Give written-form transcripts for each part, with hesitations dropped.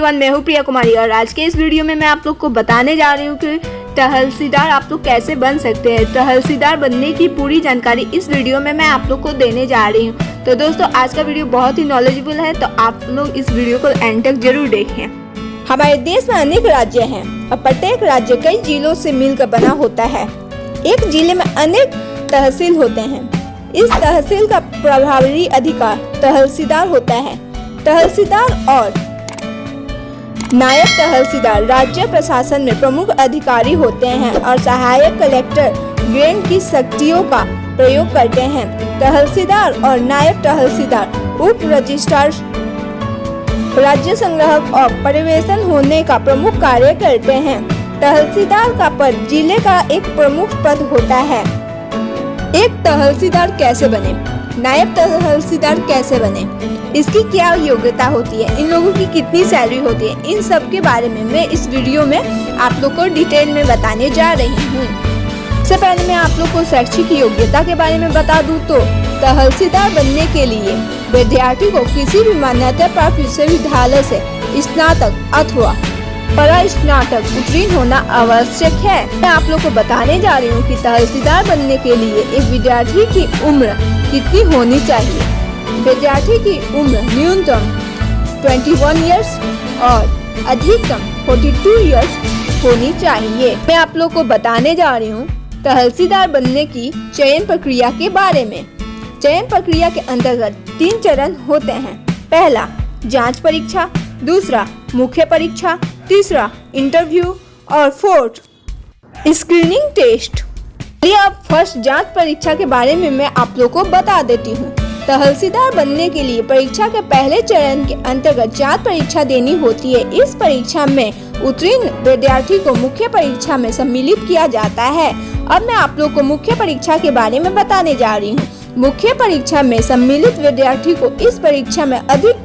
Everyone, मैं हूँ प्रिया कुमारी और आज के इस वीडियो में मैं आप लोग को बताने जा रही हूँ कि तहसीलदार आप लोग कैसे बन सकते हैं। तहसीलदार बनने की पूरी जानकारी इस वीडियो में मैं आप लोग को देने जा रही हूँ। तो दोस्तों, आज का वीडियो बहुत ही नॉलेजेबल है, तो आप लोग इस वीडियो को एंड तक जरूर देखें। हमारे देश में अनेक राज्य हैं और प्रत्येक राज्य कई जिलों से मिलकर बना होता है। एक जिले में अनेक तहसील होते हैं। इस तहसील का प्रभारी अधिकार तहसीलदार होता है। तहसीलदार और नायब तहसीलदार राज्य प्रशासन में प्रमुख अधिकारी होते हैं और सहायक कलेक्टर ग्रेड की शक्तियों का प्रयोग करते हैं। तहसीलदार और नायब तहसीलदार उप रजिस्ट्रार, राज्य संग्रहक और पर्यवेक्षण होने का प्रमुख कार्य करते हैं। तहसीलदार का पद जिले का एक प्रमुख पद होता है। एक तहसीलदार कैसे बने, नायब तहसीलदार कैसे बने, इसकी क्या योग्यता होती है, इन लोगों की कितनी सैलरी होती है, इन सब के बारे में मैं इस वीडियो में आप लोग को डिटेल में बताने जा रही हूँ। सबसे पहले मैं आप लोग को शैक्षिक योग्यता के बारे में बता दूं तो तहसीलदार बनने के लिए विद्यार्थी को किसी भी मान्यता प्राप्त विश्वविद्यालय से स्नातक अथवा परास्नातक उत्तीर्ण होना आवश्यक है। मैं आप लोग को बताने जा रही हूँ कि तहसीलदार बनने के लिए एक विद्यार्थी की उम्र कितनी होनी चाहिए। विद्यार्थी की उम्र न्यूनतम 21 इयर्स और अधिकतम 42 इयर्स होनी चाहिए। मैं आप लोग को बताने जा रही हूँ तहसीलदार बनने की चयन प्रक्रिया के बारे में। चयन प्रक्रिया के अंतर्गत 3 चरण होते हैं। पहला जांच परीक्षा, दूसरा मुख्य परीक्षा, तीसरा इंटरव्यू और फोर्थ स्क्रीनिंग टेस्ट। चलिए अब फर्स्ट जांच परीक्षा के बारे में मैं आप लोग को बता देती हूँ। तहसीलदार बनने के लिए परीक्षा के पहले चरण के अंतर्गत जांच परीक्षा देनी होती है। इस परीक्षा में उत्तीर्ण विद्यार्थी को मुख्य परीक्षा में सम्मिलित किया जाता है। अब मैं आप लोग को मुख्य परीक्षा के बारे में बताने जा रही हूँ। मुख्य परीक्षा में सम्मिलित विद्यार्थी को इस परीक्षा में अधिक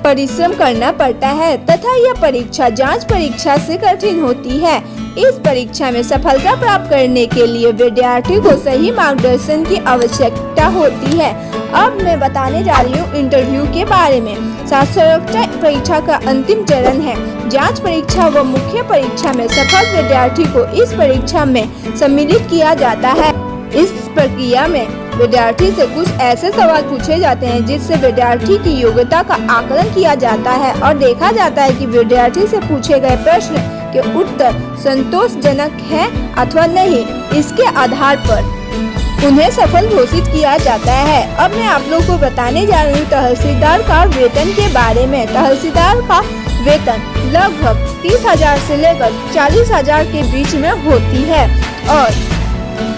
परिश्रम करना पड़ता है तथा यह परीक्षा जांच परीक्षा से कठिन होती है। इस परीक्षा में सफलता प्राप्त करने के लिए विद्यार्थी को सही मार्गदर्शन की आवश्यकता होती है। अब मैं बताने जा रही हूँ इंटरव्यू के बारे में। साक्षरता परीक्षा का अंतिम चरण है। जांच परीक्षा व मुख्य परीक्षा में सफल विद्यार्थी को इस परीक्षा में सम्मिलित किया जाता है। इस प्रक्रिया में विद्यार्थी से कुछ ऐसे सवाल पूछे जाते हैं जिससे विद्यार्थी की योग्यता का आकलन किया जाता है और देखा जाता है कि विद्यार्थी से पूछे गए प्रश्न के उत्तर संतोषजनक है अथवा नहीं। इसके आधार पर उन्हें सफल घोषित किया जाता है। अब मैं आप लोग को बताने जा रही हूँ तहसीलदार का वेतन के बारे में। तहसीलदार का वेतन लगभग 30,000 से लेकर 40,000 के बीच में होती है और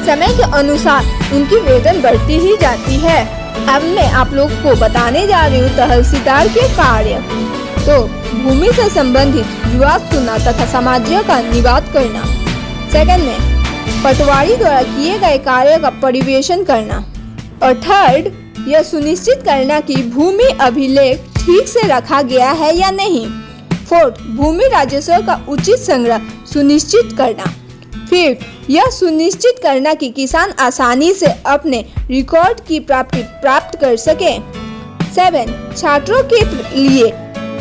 समय के अनुसार उनकी वेतन बढ़ती ही जाती है। अब मैं आप लोग को बताने जा रही हूँ तहसीलदार के कार्य। तो भूमि से संबंधित विवाद सुनना तथा सामाज्य का निवाद करना। सेकंड में पटवारी द्वारा किए गए कार्य का पर्यवेक्षण करना और थर्ड यह सुनिश्चित करना कि भूमि अभिलेख ठीक से रखा गया है या नहीं। फोर्थ भूमि राजस्व का उचित संग्रह सुनिश्चित करना। फिफ्थ यह सुनिश्चित करना कि किसान आसानी से अपने रिकॉर्ड की प्राप्ति प्राप्त कर सके। 7 छात्रों के लिए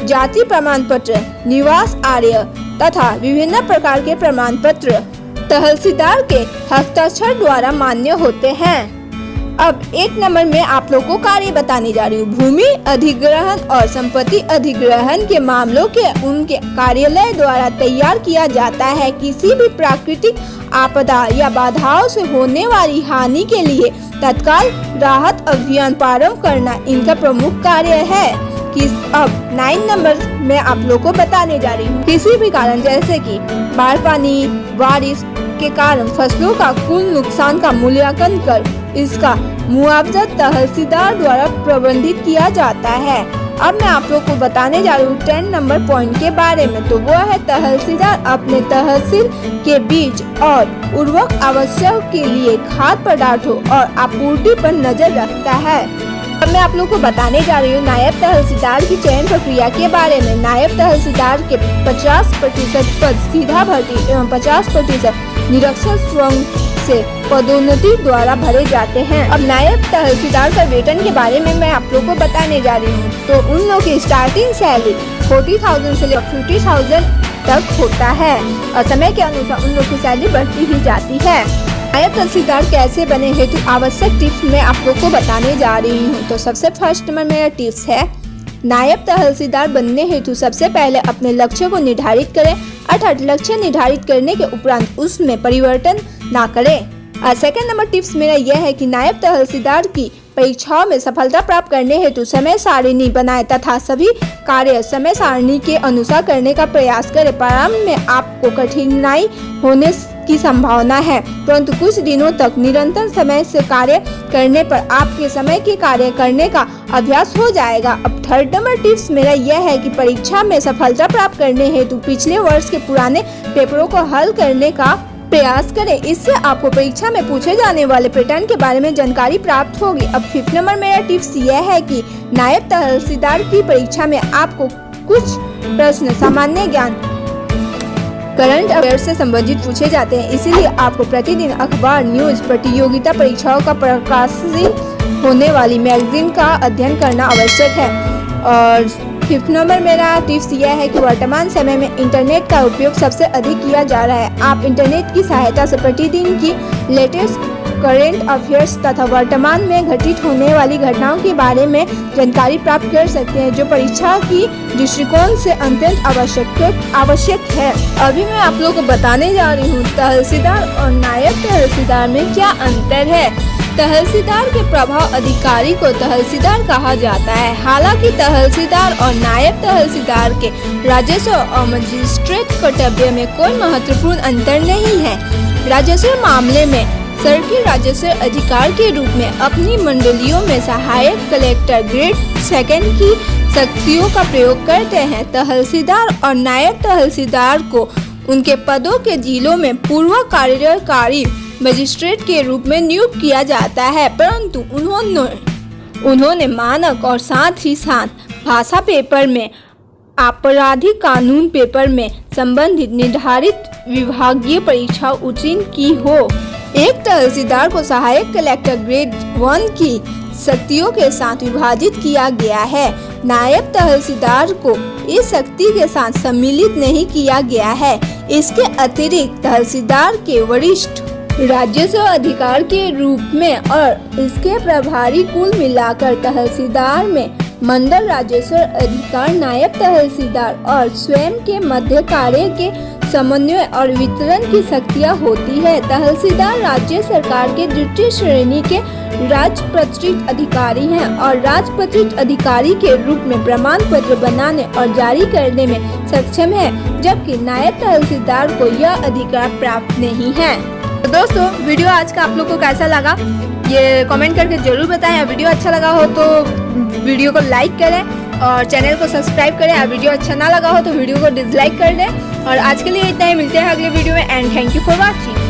जाति प्रमाण पत्र, निवास आर्य तथा विभिन्न प्रकार के प्रमाण पत्र तहसीलदार के हस्ताक्षर द्वारा मान्य होते हैं। अब 1 नंबर में आप लोगों को कार्य बताने जा रही हूँ। भूमि अधिग्रहण और संपत्ति अधिग्रहण के मामलों के उनके कार्यालय द्वारा तैयार किया जाता है। किसी भी प्राकृतिक आपदा या बाधाओं से होने वाली हानि के लिए तत्काल राहत अभियान प्रारंभ करना इनका प्रमुख कार्य है। अब 9 नंबर में आप लोग को बताने जा रही हूँ। किसी भी कारण जैसे कि बाढ़, पानी, बारिश के कारण फसलों का कुल नुकसान का मूल्यांकन कर इसका मुआवजा तहसीलदार द्वारा प्रबंधित किया जाता है। अब मैं आप लोग को बताने जा रही हूँ 10 नंबर पॉइंट के बारे में। तो वो है तहसीलदार अपने तहसील के बीज और उर्वरक आवश्यक के लिए खाद्य पदार्थों और आपूर्ति पर नजर रखता है। अब मैं आप लोग को बताने जा रही हूँ नायब तहसीलदार की चयन प्रक्रिया के बारे में। नायब तहसीलदार के 50% पद सीधा भर्ती एवं 50% निरीक्षक स्वयं से पदोन्नति द्वारा भरे जाते हैं। अब नायब तहसीलदार का वेतन के बारे में मैं आप लोगों को बताने जा रही हूँ। तो उन लोगों की स्टार्टिंग सैलरी 40,000 से लेकर 50,000 तक होता है और समय के अनुसार उन लोगों की सैलरी बढ़ती ही जाती है। नायब तहसीलदार कैसे बने हेतु आवश्यक टिप्स मैं आप लोग को बताने जा रही हूँ। तो सबसे फर्स्ट में मेरा टिप्स है, नायब तहसीलदार बनने हेतु सबसे पहले अपने लक्ष्य को निर्धारित करें, अर्थात लक्ष्य निर्धारित करने के उपरांत उसमें परिवर्तन ना करें। सेकंड नंबर टिप्स मेरा यह है कि नायब तहसीलदार की परीक्षाओं में सफलता प्राप्त करने हेतु समय सारिणी बनाएं तथा सभी कार्य समय सारिणी के अनुसार करने का प्रयास करें। प्रारंभ में आपको कठिनाई होने की संभावना है, परंतु कुछ दिनों तक निरंतर समय से कार्य करने पर आपके समय के कार्य करने का अभ्यास हो जाएगा। अब थर्ड नंबर टिप्स मेरा यह है कि परीक्षा में सफलता प्राप्त करने हेतु पिछले वर्ष के पुराने पेपरों को हल करने का प्रयास करें। इससे आपको परीक्षा में पूछे जाने वाले पैटर्न के बारे में जानकारी प्राप्त होगी। अब फिफ्थ नंबर मेरा टिप्स यह है कि नायब तहसीलदार की परीक्षा में आपको कुछ प्रश्न सामान्य ज्ञान करंट अफेयर से संबंधित पूछे जाते हैं, इसीलिए आपको प्रतिदिन अखबार, न्यूज, प्रतियोगिता परीक्षाओं का प्रकाशित होने वाली मैगजीन का अध्ययन करना आवश्यक है। और फिफ्थ नंबर मेरा टिप्स यह है कि वर्तमान समय में इंटरनेट का उपयोग सबसे अधिक किया जा रहा है। आप इंटरनेट की सहायता से प्रतिदिन की लेटेस्ट करेंट अफेयर्स तथा वर्तमान में घटित होने वाली घटनाओं के बारे में जानकारी प्राप्त कर सकते हैं, जो परीक्षा की दृष्टिकोण से अत्यंत आवश्यक है। अभी मैं आप लोगों को बताने जा रही हूँ तहसीलदार और नायब तहसीलदार में क्या अंतर है। तहसीलदार के प्रभाव अधिकारी को तहसीलदार कहा जाता है। हालांकि तहसीलदार और नायब तहसीलदार के राजस्व और मजिस्ट्रेट कर्तव्य में कोई महत्वपूर्ण अंतर नहीं है। राजस्व मामले में सर्किल राजस्व अधिकार के रूप में अपनी मंडलियों में सहायक कलेक्टर ग्रेड सेकंड की शक्तियों का प्रयोग करते हैं। तहसीलदार और नायब तहसीलदार को उनके पदों के जिलों में पूर्व कार्यकारी मजिस्ट्रेट के रूप में नियुक्त किया जाता है, परंतु उन्होंने मानक और साथ ही साथ भाषा पेपर में, आपराधिक कानून पेपर में संबंधित निर्धारित विभागीय परीक्षा उत्तीर्ण की हो। एक तहसीलदार को सहायक कलेक्टर ग्रेड 1 की शक्तियों के साथ विभाजित किया गया है। नायब तहसीलदार को इस शक्ति के साथ सम्मिलित नहीं किया गया है। इसके अतिरिक्त तहसीलदार के वरिष्ठ राजस्व अधिकार के रूप में और इसके प्रभारी कुल मिलाकर तहसीलदार में मंडल राजस्व अधिकार, नायब तहसीलदार और स्वयं के मध्य कार्य के समन्वय और वितरण की शक्तियाँ होती है। तहसीलदार राज्य सरकार के द्वितीय श्रेणी के राजपत्रित अधिकारी हैं और राजपत्रित अधिकारी के रूप में प्रमाण पत्र बनाने और जारी करने में सक्षम है, जबकि नायब तहसीलदार को यह अधिकार प्राप्त नहीं है। तो दोस्तों, वीडियो आज का आप लोग को कैसा लगा ये कमेंट करके जरूर बताएं। और वीडियो अच्छा लगा हो तो वीडियो को लाइक करें और चैनल को सब्सक्राइब करें। और वीडियो अच्छा ना लगा हो तो वीडियो को डिसलाइक कर दें। और आज के लिए इतना ही, मिलते हैं अगले वीडियो में and thank you for watching.